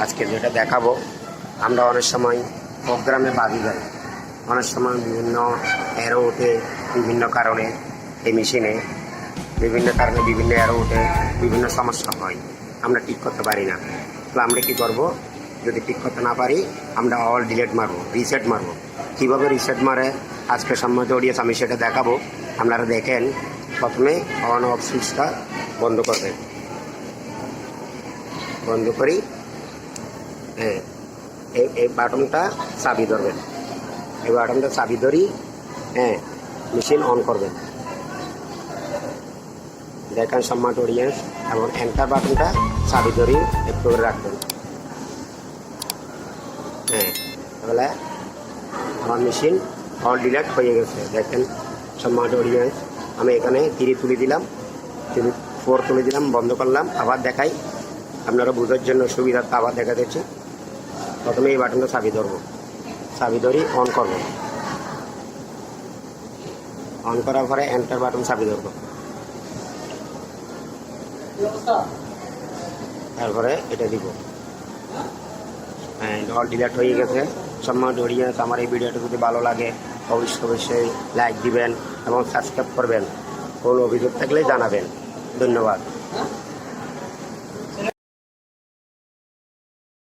আজকে যেটা দেখাবো, আমরা অনেক সময় প্রোগ্রামে বাজি যাই, অনেক সময় বিভিন্ন এরো ওঠে বিভিন্ন কারণে, এই মেশিনে বিভিন্ন কারণে বিভিন্ন এরো ওঠে, বিভিন্ন সমস্যা হয়, আমরা ঠিক করতে পারি না। তো আমরা কী করব, যদি ঠিক করতে না পারি আমরা অল ডিলেট মারবো, রিসেট মারবো। কীভাবে রিসেট মারে আজকে সম্মত অডিয়েন্স আমি সেটা দেখাবো। আপনারা দেখেন, প্রথমে অন অফ সুইচটা বন্ধ করবেন, বন্ধ করি এই বাটনটা চাবি ধরবেন, এই বাটনটা চাবি ধরি মেশিন অন করবেন। দেখেন সম্মানিত অডিয়েন্স, এবং এন্টার বাটনটা চাবি ধরি একটু করে রাখবেন। তাহলে আমার মেশিন অল ডিলেট হয়ে গেছে। দেখেন সম্মানিত অডিয়েন্স, আমি এখানে 3 তুলে দিলাম, 4 তুলে দিলাম, বন্ধ করলাম। আবার দেখাই, আপনারা বোঝার জন্য সুবিধার্থে আবার দেখা দিচ্ছি। প্রথমে এই বাটনটা চাবি ধরবো, চাবি ধরি অন করবো, অন করার পরে এন্টার বাটন চাবি ধরবো, তারপরে এটা দিব। অল ডিলেট হয়ে গেছে। সম্মানিত অডিয়েন্স, আমার এই ভিডিওটা যদি ভালো লাগে অবশ্যই লাইক দিবেন এবং সাবস্ক্রাইব করবেন। কোনো অভিযোগ থাকলে জানাবেন। ধন্যবাদ।